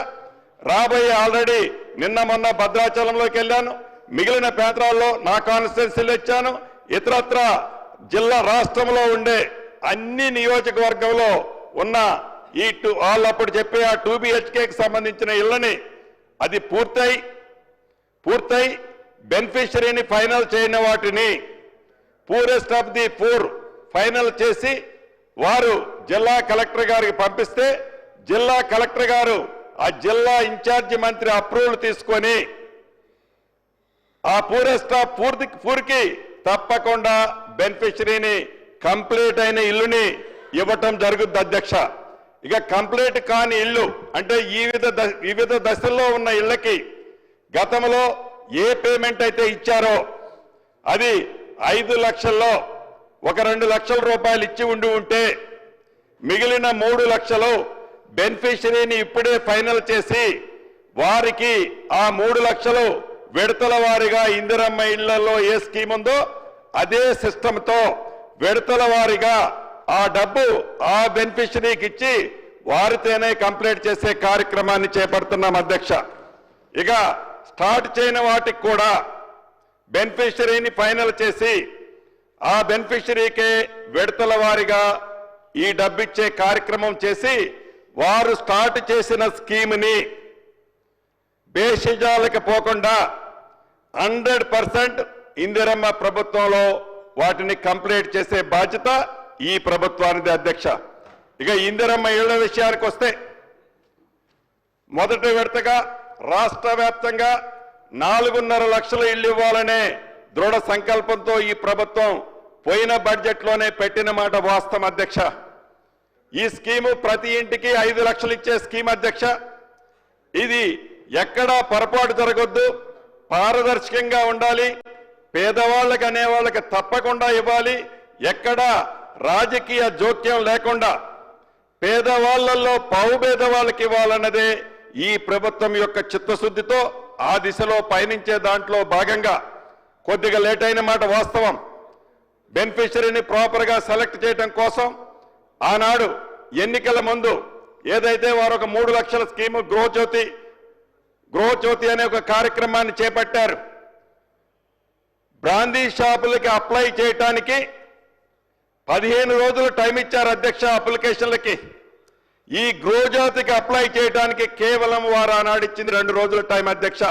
రాబోయే ఆల్రెడీ నిన్న మొన్న భద్రాచలంలోకి వెళ్ళాను, మిగిలిన ప్రాంతాల్లో నా కాన్స్టిట్యున్సీలో ఇచ్చాను. ఇతరత్ర జిల్లా రాష్ట్రంలో ఉండే అన్ని నియోజకవర్గంలో ఉన్న ఈ వాళ్ళప్పుడు చెప్పే ఆ 2 BHKకి సంబంధించిన ఇళ్ళని అది పూర్తయి బెనిఫిషరీని ఫైనల్ చేయని వాటిని poorest of the poor final చేసి వారు జిల్లా కలెక్టర్ గారికి పంపిస్తే జిల్లా కలెక్టర్ గారు ఆ జిల్లా ఇన్ఛార్జి మంత్రి అప్రూవల్ తీసుకొని ఆ పూరెస్ట్ ఆఫ్ పూర్కి తప్పకుండా బెనిఫిషరీని కంప్లీట్ అయిన ఇల్లుని ఇవ్వటం జరుగుద్ది అధ్యక్ష. ఇక కంప్లీట్ కాని ఇల్లు అంటే వివిధ దశల్లో ఉన్న ఇళ్లకి గతంలో ఏ పేమెంట్ అయితే ఇచ్చారో అది 5 లక్షల్లో 1-2 లక్షల రూపాయలు ఇచ్చి ఉంటే మిగిలిన 3 లక్షలు బెనిఫిషరీని ఇప్పుడే ఫైనల్ చేసి వారికి ఆ 3 లక్షలు విడతల వారీగా ఇందిరమ్మ ఇళ్లలో ఏ స్కీమ్ ఉందో అదే సిస్టంతో విడతల వారీగా ఆ డబ్బు ఆ బెనిఫిషరీకి ఇచ్చి వారితోనే కంప్లీట్ చేసే కార్యక్రమాన్ని చేపడుతున్నాం అధ్యక్ష. ఇక స్టార్ట్ చేయని వాటికి కూడా బెనిఫిషరీని ఫైనల్ చేసి ఆ బెనిఫిషరీకే విడతల వారీగా ఈ డబ్బిచ్చే కార్యక్రమం చేసి వారు స్టార్ట్ చేసిన స్కీమ్ని బేషిజాలకు పోకుండా 100% ఇందిరమ్మ ప్రభుత్వంలో వాటిని కంప్లీట్ చేసే బాధ్యత ఈ ప్రభుత్వానిది అధ్యక్ష. ఇక ఇందిరమ్మ ఇళ్ల విషయానికి వస్తే మొదటి విడతగా రాష్ట్ర వ్యాప్తంగా 4.5 లక్షల ఇళ్లు ఇవ్వాలనే దృఢ సంకల్పంతో ఈ ప్రభుత్వం పోయిన బడ్జెట్లోనే పెట్టిన మాట వాస్తవం అధ్యక్ష. ఈ స్కీము ప్రతి ఇంటికి 5 లక్షలు ఇచ్చే స్కీమ్ అధ్యక్ష. ఇది ఎక్కడా పొరపాటు జరగొద్దు, పారదర్శకంగా ఉండాలి, పేదవాళ్ళకి అనేవాళ్ళకి తప్పకుండా ఇవ్వాలి, ఎక్కడా రాజకీయ జోక్యం లేకుండా పేదవాళ్లలో బహుపేదవాళ్ళకి ఇవ్వాలన్నదే ఈ ప్రభుత్వం యొక్క చిత్తశుద్ధితో ఆ దిశలో పయనించే దాంట్లో భాగంగా కొద్దిగా లేట్ అయిన మాట వాస్తవం. బెనిఫిషరీని ప్రాపర్గా సెలెక్ట్ చేయడం కోసం ఆనాడు ఎన్నికల ముందు ఏదైతే వారు ఒక 3 లక్షల స్కీము గృహజ్యోతి అనే ఒక కార్యక్రమాన్ని చేపట్టారు. బ్రాందీ షాపులకి అప్లై చేయటానికి 15 రోజులు టైం ఇచ్చారు అధ్యక్ష అప్లికేషన్లకి. ఈ గృహజ్యోతికి అప్లై చేయడానికి కేవలం వారు ఆనాడు ఇచ్చింది 2 రోజుల టైం అధ్యక్ష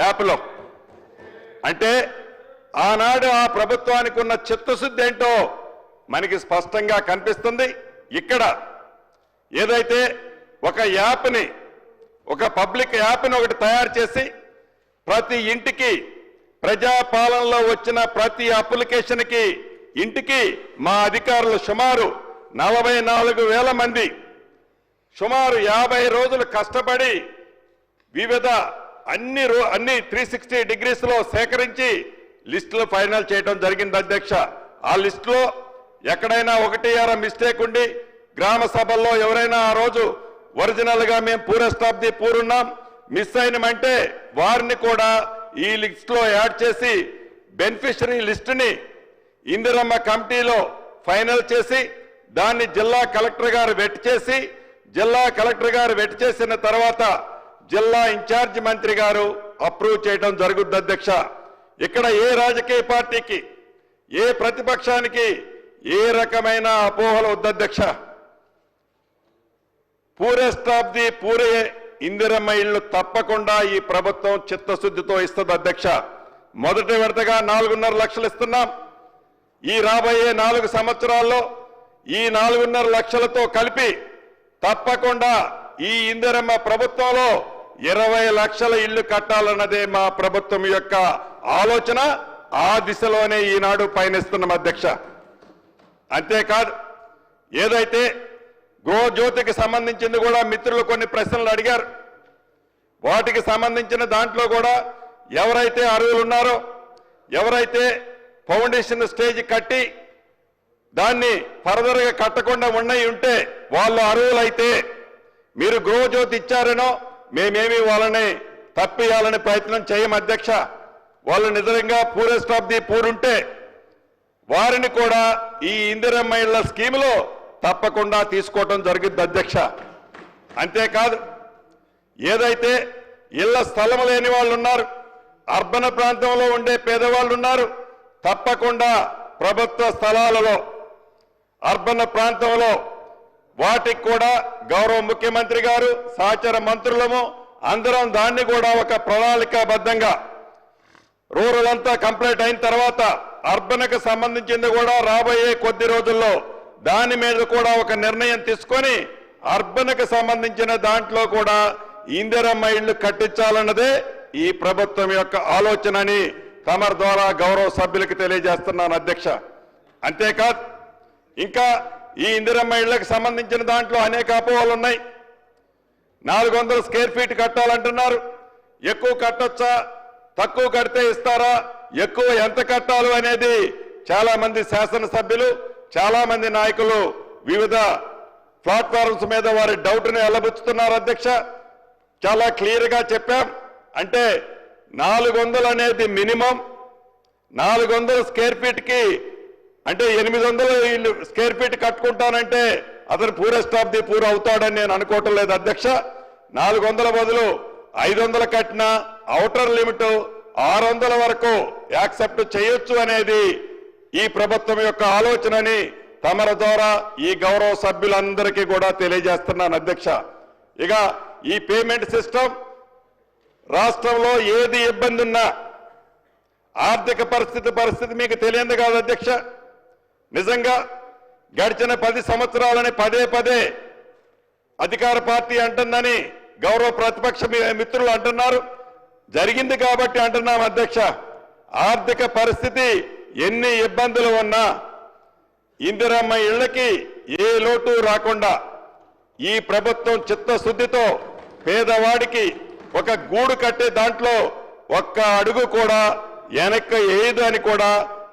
యాప్లో. అంటే ఆనాడు ఆ ప్రభుత్వానికి ఉన్న చిత్తశుద్ధి ఏంటో మనకి స్పష్టంగా కనిపిస్తుంది. ఇక్కడ ఏదైతే ఒక యాప్ని ఒక పబ్లిక్ యాప్ని ఒకటి తయారు చేసి ప్రతి ఇంటికి ప్రజాపాలనలో వచ్చిన ప్రతి అప్లికేషన్కి ఇంటికి మా అధికారులు సుమారు 44,000 మంది సుమారు 50 రోజులు కష్టపడి వివిధ అన్ని 360 డిగ్రీస్లో సేకరించి లిస్టులు ఫైనల్ చేయడం జరిగింది అధ్యక్ష. ఆ లిస్టులో ఎక్కడైనా ఒకటి అర మిస్టేక్ ఉండి గ్రామ సభల్లో ఎవరైనా ఆ రోజు ఒరిజినల్గా మేము పూరెస్ట్ ఆఫ్ ది పూర్ ఉన్నాం మిస్ అయినమంటే వారిని కూడా ఈ లిస్టులో యాడ్ చేసి బెనిఫిషరీ లిస్టుని ఇందిరమ్మ కమిటీలో ఫైనల్ చేసి దాన్ని జిల్లా కలెక్టర్ గారు వెట్ చేసి చేసిన తర్వాత జిల్లా ఇన్ఛార్జ్ మంత్రి గారు అప్రూవ్ చేయడం జరుగుతుంది అధ్యక్ష. ఇక్కడ ఏ రాజకీయ పార్టీకి ఏ ప్రతిపక్షానికి ఏ రకమైన అపోహలు వద్దు అధ్యక్ష. పూరెస్ట్ ఆఫ్ ది పూరే ఇందిరమ్మ ఇళ్లు తప్పకుండా ఈ ప్రభుత్వం చిత్తశుద్ధితో ఇస్తుంది అధ్యక్ష. మొదటి విడతగా 4.5 లక్షలు ఇస్తున్నాం. ఈ రాబోయే 4 సంవత్సరాల్లో ఈ 4.5 లక్షలతో కలిపి తప్పకుండా ఈ ఇందిరమ్మ ప్రభుత్వంలో 20 లక్షల ఇళ్లు కట్టాలన్నదే మా ప్రభుత్వం యొక్క ఆలోచన. ఆ దిశలోనే ఈనాడు పయనిస్తున్నాం అధ్యక్ష. అంతేకాదు, ఏదైతే గృహజ్యోతికి సంబంధించింది కూడా మిత్రులు కొన్ని ప్రశ్నలు అడిగారు. వాటికి సంబంధించిన దాంట్లో కూడా ఎవరైతే అర్హులు ఉన్నారో, ఎవరైతే ఫౌండేషన్ స్టేజ్ కట్టి దాన్ని ఫర్దర్గా కట్టకుండా ఉన్నాయి ఉంటే వాళ్ళు అర్హులైతే మీరు గృహజ్యోతి ఇచ్చారనో మేమేమి వాళ్ళని తప్పియాలని ప్రయత్నం చేయం అధ్యక్ష. వాళ్ళు నిజంగా పూరెస్ట్ ఆఫ్ ది పూర్ ఉంటే వారిని కూడా ఈ ఇందిరమ్మ ఇళ్ల స్కీములో తప్పకుండా తీసుకోవటం జరిగింది అధ్యక్ష. అంతేకాదు, ఏదైతే ఇళ్ల స్థలం లేని వాళ్ళు ఉన్నారు, అర్బన్ ప్రాంతంలో ఉండే పేదవాళ్ళు ఉన్నారు, తప్పకుండా ప్రభుత్వ స్థలాలలో అర్బన్ ప్రాంతంలో వాటికి కూడా గౌరవ ముఖ్యమంత్రి గారు సహచర మంత్రులము అందరం దాన్ని కూడా ఒక ప్రణాళికాబద్ధంగా రూరల్ అంతా కంప్లీట్ అయిన తర్వాత అర్బన్కి సంబంధించింది కూడా రాబోయే కొద్ది రోజుల్లో దాని మీద కూడా ఒక నిర్ణయం తీసుకొని అర్బన్కి సంబంధించిన దాంట్లో కూడా ఇందిరమ్మ ఇళ్లు కట్టించాలన్నదే ఈ ప్రభుత్వం యొక్క ఆలోచన అని తమరి ద్వారా గౌరవ సభ్యులకు తెలియజేస్తున్నాను అధ్యక్ష. అంతేకాదు, ఇంకా ఈ ఇందిరమ్మ ఇళ్లకు సంబంధించిన దాంట్లో అనేక అపోహలు ఉన్నాయి. 400 స్క్వేర్ ఫీట్ కట్టాలంటున్నారు. ఎక్కువ కట్టొచ్చా, తక్కువ కడితే ఇస్తారా, ఎక్కువ ఎంత కట్టాలి అనేది చాలా మంది శాసనసభ్యులు, చాలా మంది నాయకులు వివిధ ప్లాట్ఫామ్స్ మీద వారి డౌట్ని వెల్లబుచ్చుతున్నారు అధ్యక్ష. చాలా క్లియర్గా చెప్పాం. అంటే 400 అనేది మినిమం. 400 స్క్వేర్ ఫీట్కి అంటే 800 స్క్వేర్ ఫీట్ కట్టుకుంటానంటే అతను పూరెస్ట్ ఆఫ్ ది పూర్ అవుతాడని నేను అనుకోవటం లేదు అధ్యక్ష. 400 బదులు 500 కట్టినా ఔటర్ లిమిట్ 600 వరకు యాక్సెప్ట్ చేయొచ్చు అనేది ఈ ప్రభుత్వం యొక్క ఆలోచనని తమరి ద్వారా ఈ గౌరవ సభ్యులందరికీ కూడా తెలియజేస్తున్నాను అధ్యక్ష. ఇక ఈ పేమెంట్ సిస్టమ్ రాష్ట్రంలో ఏది ఇబ్బంది ఉన్నా ఆర్థిక పరిస్థితి మీకు తెలియదు కాదు అధ్యక్ష. నిజంగా గడిచిన 10 సంవత్సరాలని పదే అధికార పార్టీ అంటుందని గౌరవ ప్రతిపక్ష మిత్రులు అంటున్నారు. జరిగింది కాబట్టి అంటున్నాం అధ్యక్ష. ఆర్థిక పరిస్థితి ఎన్ని ఇబ్బందులు ఉన్నా ఇందిరమ్మ ఇళ్లకి ఏ లోటు రాకుండా ఈ ప్రభుత్వం చిత్తశుద్ధితో పేదవాడికి ఒక గూడు కట్టే దాంట్లో ఒక్క అడుగు కూడా వెనక్కి వేయదు అని కూడా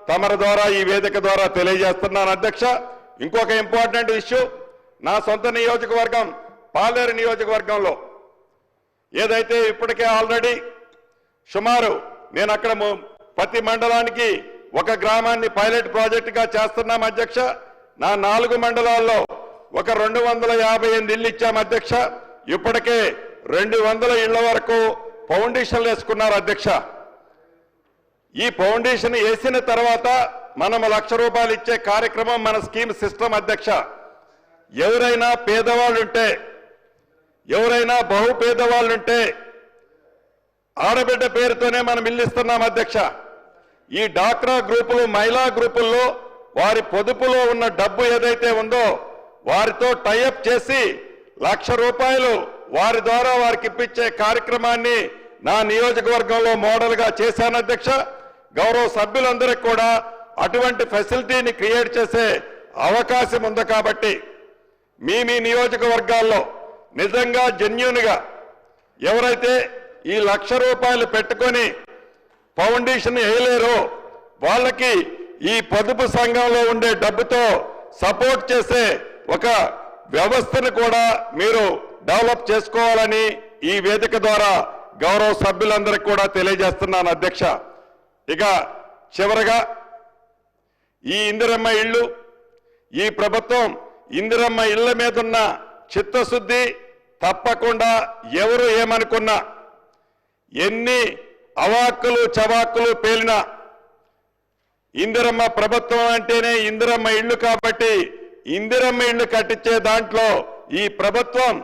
తమరి ద్వారా ఈ వేదిక ద్వారా తెలియజేస్తున్నాను అధ్యక్ష. ఇంకొక ఇంపార్టెంట్ ఇష్యూ, నా సొంత నియోజకవర్గం పాలేరు నియోజకవర్గంలో ఏదైతే ఇప్పటికే ఆల్రెడీ సుమారు నేను అక్కడ ప్రతి మండలానికి ఒక గ్రామాన్ని పైలట్ ప్రాజెక్టుగా చేస్తున్నాం అధ్యక్ష. నా 4 మండలాల్లో ఒక 258 ఇళ్ళు ఇచ్చాం అధ్యక్ష. ఇప్పటికే 200 ఇళ్ల వరకు ఫౌండేషన్లు వేసుకున్నారు అధ్యక్ష. ఈ ఫౌండేషన్ వేసిన తర్వాత మనం ₹1,00,000 ఇచ్చే కార్యక్రమం మన స్కీమ్ సిస్టమ్ అధ్యక్ష. ఎవరైనా పేదవాళ్ళుంటే, ఎవరైనా బహు పేదవాళ్ళుంటే ఆడబిడ్డ పేరుతోనే మనం ఇల్లు ఇస్తున్నాం అధ్యక్ష. ఈ డాక్రా గ్రూపులు, మహిళా గ్రూపుల్లో వారి పొదుపులో ఉన్న డబ్బు ఏదైతే ఉందో వారితో టైఅప్ చేసి ₹1,00,000 వారి ద్వారా వారికి ఇప్పించే కార్యక్రమాన్ని నా నియోజకవర్గంలో మోడల్గా చేశాను అధ్యక్ష. గౌరవ సభ్యులందరికీ కూడా అటువంటి ఫెసిలిటీని క్రియేట్ చేసే అవకాశం ఉంది కాబట్టి మీ నియోజకవర్గాల్లో నిజంగా జెన్యూన్గా ఎవరైతే ఈ ₹1,00,000 పెట్టుకొని ఫౌండేషన్ వేయలేరో వాళ్ళకి ఈ పొదుపు సంఘంలో ఉండే డబ్బుతో సపోర్ట్ చేసే ఒక వ్యవస్థను కూడా మీరు డెవలప్ చేసుకోవాలని ఈ వేదిక ద్వారా గౌరవ సభ్యులందరికీ కూడా తెలియజేస్తున్నాను అధ్యక్ష. ఇక చివరగా ఈ ఇందిరమ్మ ఇళ్ళు, ఈ ప్రభుత్వం ఇందిరమ్మ ఇళ్ల మీద ఉన్న చిత్తశుద్ధి తప్పకుండా ఎవరు ఏమనుకున్నా, ఎన్ని అవాక్కులు చవాక్కులు పేలినా ఇందిరమ్మ ప్రభుత్వం అంటేనే ఇందిరమ్మ ఇళ్ళు కాబట్టి ఇందిరమ్మ ఇళ్ళు కట్టించే దాంట్లో ఈ ప్రభుత్వం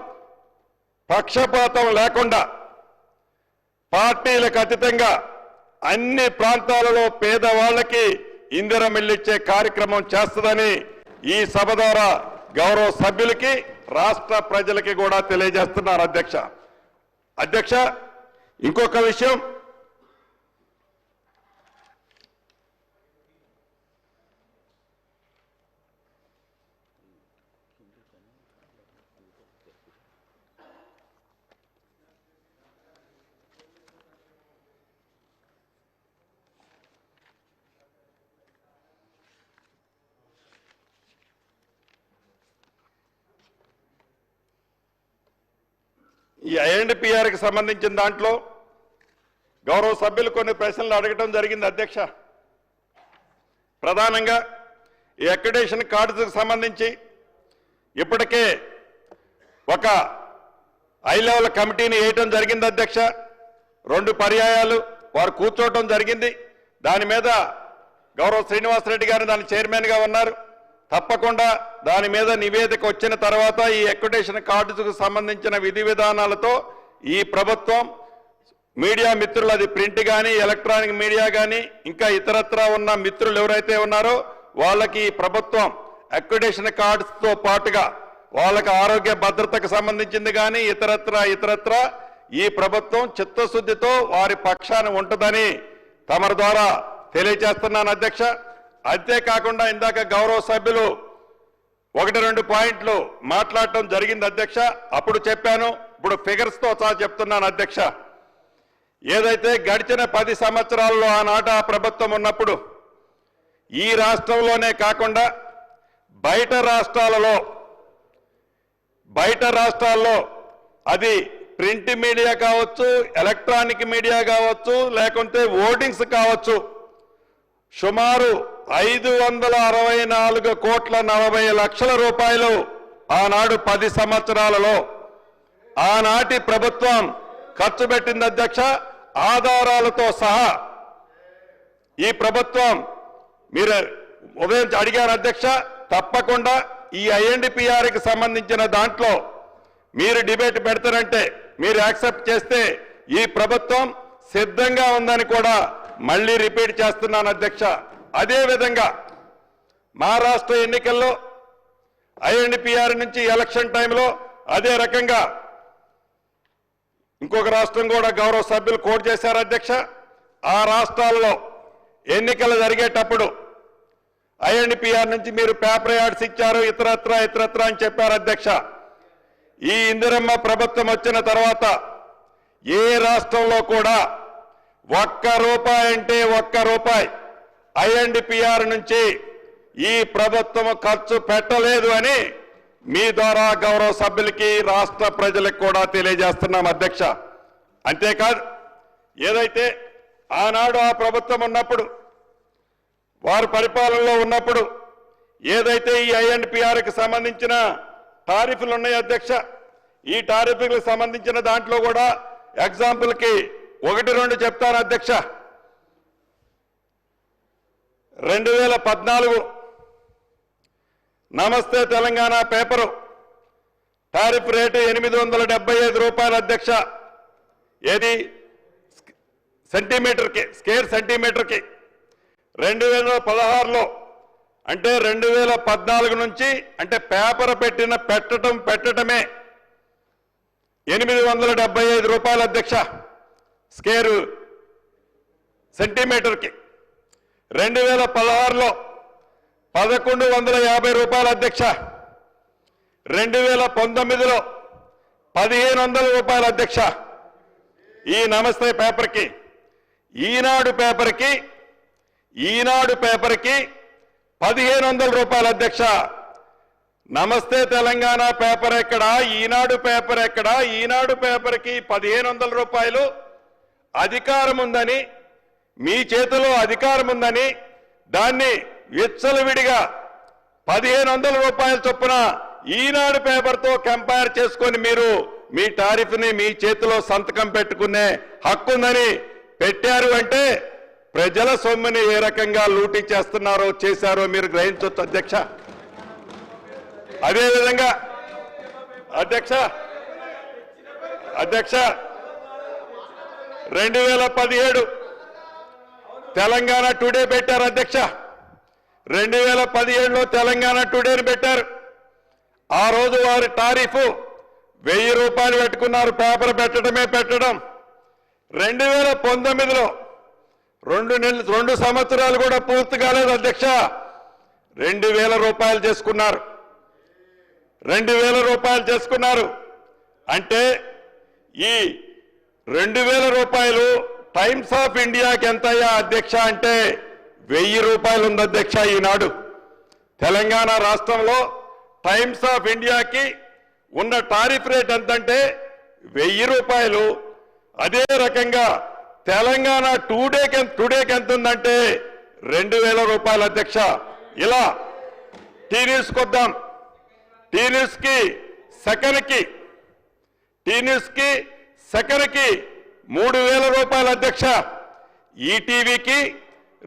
పక్షపాతం లేకుండా పార్టీలకు అతీతంగా అన్ని ప్రాంతాలలో పేదవాళ్ళకి ఇందిరమ్మ ఇళ్ళు ఇచ్చే కార్యక్రమం చేస్తుందని ఈ సభ ద్వారా గౌరవ సభ్యులకి రాష్ట్ర ప్రజలకి కూడా తెలియజేస్తున్నారు అధ్యక్ష. ఇంకొక విషయం, ఈ ఐఎన్డిపిఆర్కి సంబంధించిన దాంట్లో గౌరవ సభ్యులు కొన్ని ప్రశ్నలు అడగటం జరిగింది అధ్యక్ష. ప్రధానంగా ఈ అక్రిడేషన్ కార్డ్స్కి సంబంధించి ఇప్పటికే ఒక హై లెవెల్ కమిటీని వేయటం జరిగింది అధ్యక్ష. 2 పర్యాయాలు వారు కూర్చోవటం జరిగింది. దాని మీద గౌరవ శ్రీనివాసరెడ్డి గారు దాని చైర్మన్గా ఉన్నారు. తప్పకుండా దాని మీద నివేదిక వచ్చిన తర్వాత ఈ అక్రిడేషన్ కార్డుకు సంబంధించిన విధి విధానాలతో ఈ ప్రభుత్వం మీడియా మిత్రులు, అది ప్రింట్ కానీ ఎలక్ట్రానిక్ మీడియా కానీ ఇంకా ఇతరత్రా ఉన్న మిత్రులు ఎవరైతే ఉన్నారో వాళ్ళకి ఈ ప్రభుత్వం అక్రిడేషన్ కార్డ్స్తో పాటుగా వాళ్ళకి ఆరోగ్య భద్రతకు సంబంధించింది కానీ ఇతరత్రా ఈ ప్రభుత్వం చిత్తశుద్ధితో వారి పక్షాన ఉంటుందని తమరి ద్వారా తెలియజేస్తున్నాను అధ్యక్ష. అంతేకాకుండా ఇందాక గౌరవ సభ్యులు 1-2 పాయింట్లు మాట్లాడటం జరిగింది అధ్యక్ష. అప్పుడు చెప్పాను, ఇప్పుడు ఫిగర్స్తో సహా చెప్తున్నాను అధ్యక్ష. ఏదైతే గడిచిన 10 సంవత్సరాల్లో ఆనాట ప్రభుత్వం ఉన్నప్పుడు ఈ రాష్ట్రంలోనే కాకుండా బయట రాష్ట్రాల్లో అది ప్రింట్ మీడియా కావచ్చు, ఎలక్ట్రానిక్ మీడియా కావచ్చు, లేకుంటే ఓటింగ్స్ కావచ్చు, సుమారు 564,40,00,000 రూపాయలు ఆనాడు 10 సంవత్సరాలలో ఆనాటి ప్రభుత్వం ఖర్చు పెట్టింది అధ్యక్ష. ఆధారాలతో సహా ఈ ప్రభుత్వం, మీరు ఉదయం అడిగారు అధ్యక్ష, తప్పకుండా ఈ ఐఎన్డిపిఆర్కి సంబంధించిన దాంట్లో మీరు డిబేట్ పెడతారంటే, మీరు యాక్సెప్ట్ చేస్తే ఈ ప్రభుత్వం సిద్ధంగా ఉందని కూడా మళ్ళీ రిపీట్ చేస్తున్నాను అధ్యక్ష. అదేవిధంగా మహారాష్ట్ర ఎన్నికల్లో ఐఎన్డిపిఆర్ నుంచి ఎలక్షన్ టైంలో అదే రకంగా ఇంకొక రాష్ట్రం కూడా గౌరవ సభ్యులు కోట్ చేశారు అధ్యక్ష. ఆ రాష్ట్రాల్లో ఎన్నికలు జరిగేటప్పుడు ఐఎన్డిపిఆర్ నుంచి మీరు పేపర్ యాడ్స్ ఇచ్చారు, ఇతరత్రా అని చెప్పారు అధ్యక్ష. ఈ ఇందిరమ్మ ప్రభుత్వం వచ్చిన తర్వాత ఏ రాష్ట్రంలో కూడా ₹1 అంటే ₹1 ఐఎన్డిపిఆర్ నుంచి ఈ ప్రభుత్వం ఖర్చు పెట్టలేదు అని మీ ద్వారా గౌరవ సభ్యులకి రాష్ట్ర ప్రజలకు కూడా తెలియజేస్తున్నాం అధ్యక్ష. అంతేకాదు, ఏదైతే ఆనాడు ఆ ప్రభుత్వం ఉన్నప్పుడు, వారి పరిపాలనలో ఉన్నప్పుడు ఏదైతే ఈ ఐఎన్డిపిఆర్కి సంబంధించిన టారిఫ్లు ఉన్నాయి అధ్యక్ష, ఈ టారిఫ్లకు సంబంధించిన దాంట్లో కూడా ఎగ్జాంపుల్కి 1-2 చెప్తాను అధ్యక్ష. 2014 నమస్తే తెలంగాణ పేపరు టారిఫ్ రేటు ₹875 అధ్యక్ష. ఏది సెంటీమీటర్కి, స్క్వేర్ సెంటీమీటర్కి. 2016లో అంటే 2014 నుంచి అంటే పేపర్ పెట్టడమే ₹875 అధ్యక్ష స్క్వేర్ సెంటీమీటర్కి. 2016లో ₹1,150 అధ్యక్ష. 2019లో ₹1,500 అధ్యక్ష. ఈ నమస్తే పేపర్కి ఈనాడు పేపర్కి 1500 రూపాయలు అధ్యక్ష. నమస్తే తెలంగాణ పేపర్ ఎక్కడ, ఈనాడు పేపర్ ఎక్కడ? ఈనాడు పేపర్కి 1500 రూపాయలు. అధికారం ఉందని, మీ చేతిలో అధికారం ఉందని దాన్ని విచ్చలవిడిగా 1500 రూపాయల చొప్పున ఈనాడు పేపర్తో కంపేర్ చేసుకొని మీరు మీ టారిఫ్ని మీ చేతిలో సంతకం పెట్టుకునే హక్కు ఉందని పెట్టారు అంటే ప్రజల సొమ్ముని ఏ రకంగా లూటీ చేశారో మీరు గ్రహించవచ్చు అధ్యక్ష. అదేవిధంగా అధ్యక్ష 2017 తెలంగాణ టుడే పెట్టారు అధ్యక్ష. 2017లో తెలంగాణ టుడేని పెట్టారు. ఆ రోజు వారి టారిఫ్ 1000 రూపాయలు పెట్టుకున్నారు. పేపర్ పెట్టడం 2019లో 2 సంవత్సరాలు కూడా పూర్తి కాలేదు అధ్యక్ష. 2000 రూపాయలు చేసుకున్నారు. 2000 రూపాయలు చేసుకున్నారు అంటే ఈ 2000 రూపాయలు టైమ్స్ ఆఫ్ ఇండియాకి ఎంతయ్యా అధ్యక్ష అంటే 1000 రూపాయలు ఉంది అధ్యక్ష. ఈనాడు తెలంగాణ రాష్ట్రంలో టైమ్స్ ఆఫ్ ఇండియాకి ఉన్న టారిఫ్ రేట్ ఎంతంటే 1000 రూపాయలు. అదే రకంగా తెలంగాణ టుడేకి ఎంత ఉందంటే 2000 రూపాయలు అధ్యక్ష. ఇలా టీ న్యూస్కి వద్దాం. టీ న్యూస్కి సెకన్కి 3000 రూపాయలు అధ్యక్ష. ఈటీవీకి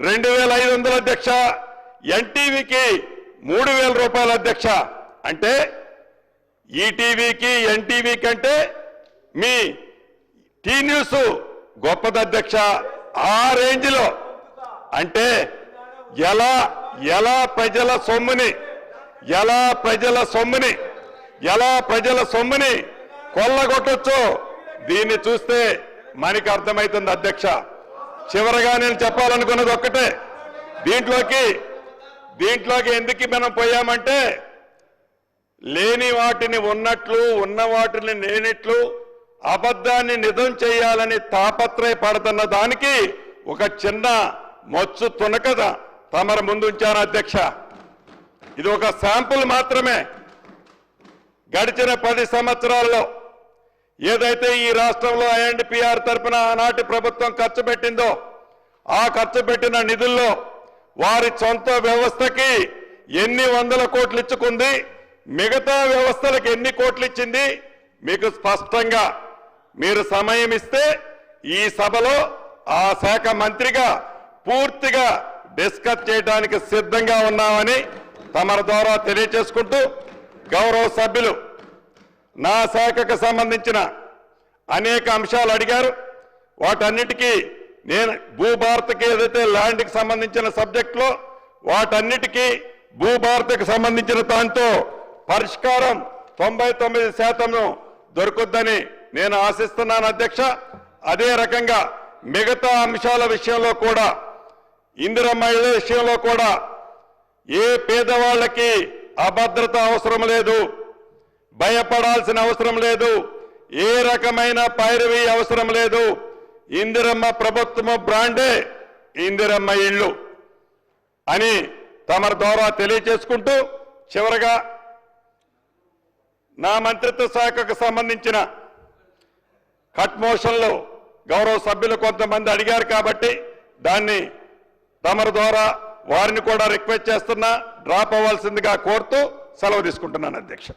2500 అధ్యక్ష. ఎన్టీవీకి 3000 రూపాయలు అధ్యక్ష. అంటే ఈటీవీకి ఎన్టీవీ కంటే మీ టీ న్యూస్ గొప్పది అధ్యక్ష. ఆ రేంజ్లో అంటే ఎలా ప్రజల సొమ్ముని కొల్లగొట్టొచ్చో దీన్ని చూస్తే మనకి అర్థమవుతుంది అధ్యక్ష. చివరగా నేను చెప్పాలనుకున్నది ఒక్కటే, దీంట్లోకి ఎందుకు మనం పోయామంటే లేని వాటిని ఉన్నట్లు, ఉన్న వాటిని లేనట్లు, అబద్ధాన్ని నిజం చేయాలని తాపత్రయపడుతున్న దానికి ఒక చిన్న మొచ్చు తునకద తమరు ముందుంచాను అధ్యక్ష. ఇది ఒక శాంపుల్ మాత్రమే. గడిచిన 10 సంవత్సరాల్లో ఏదైతే ఈ రాష్ట్రంలో ఐఎన్డిపిఆర్ తరపున ఆనాటి ప్రభుత్వం ఖర్చు పెట్టిందో ఆ ఖర్చు పెట్టిన నిధుల్లో వారి సొంత వ్యవస్థకి ఎన్ని వందల కోట్లు ఇచ్చుకుంది, మిగతా వ్యవస్థలకు ఎన్ని కోట్లు ఇచ్చింది మీకు స్పష్టంగా మీరు సమయం ఇస్తే ఈ సభలో ఆ శాఖ మంత్రిగా పూర్తిగా డిస్కస్ చేయడానికి సిద్ధంగా ఉన్నామని తమరి ద్వారా తెలియజేసుకుంటూ, గౌరవ సభ్యులు నా శాఖకు సంబంధించిన అనేక అంశాలు అడిగారు. వాటన్నిటికీ నేను భూభారత్కి ఏదైతే ల్యాండ్కి సంబంధించిన సబ్జెక్టులో వాటన్నిటికీ భూభారత్కి సంబంధించిన దాంతో పరిష్కారం 99% దొరుకుద్దని నేను ఆశిస్తున్నాను అధ్యక్ష. అదే రకంగా మిగతా అంశాల విషయంలో కూడా, ఇందిరమ్మ ఇళ్ల విషయంలో కూడా ఏ పేదవాళ్ళకి అభద్రత అవసరం లేదు, భయపడాల్సిన అవసరం లేదు, ఏ రకమైన పైరవీ అవసరం లేదు. ఇందిరమ్మ ప్రభుత్వము బ్రాండే ఇందిరమ్మ ఇళ్ళు అని తమరి ద్వారా తెలియజేసుకుంటూ, చివరగా నా మంత్రిత్వ శాఖకు సంబంధించిన కట్ మోషన్లో గౌరవ సభ్యులు కొంతమంది అడిగారు కాబట్టి దాన్ని తమరి ద్వారా వారిని కూడా రిక్వెస్ట్ చేస్తున్నా, డ్రాప్ అవ్వాల్సిందిగా కోరుతూ సెలవు తీసుకుంటున్నాను అధ్యక్ష.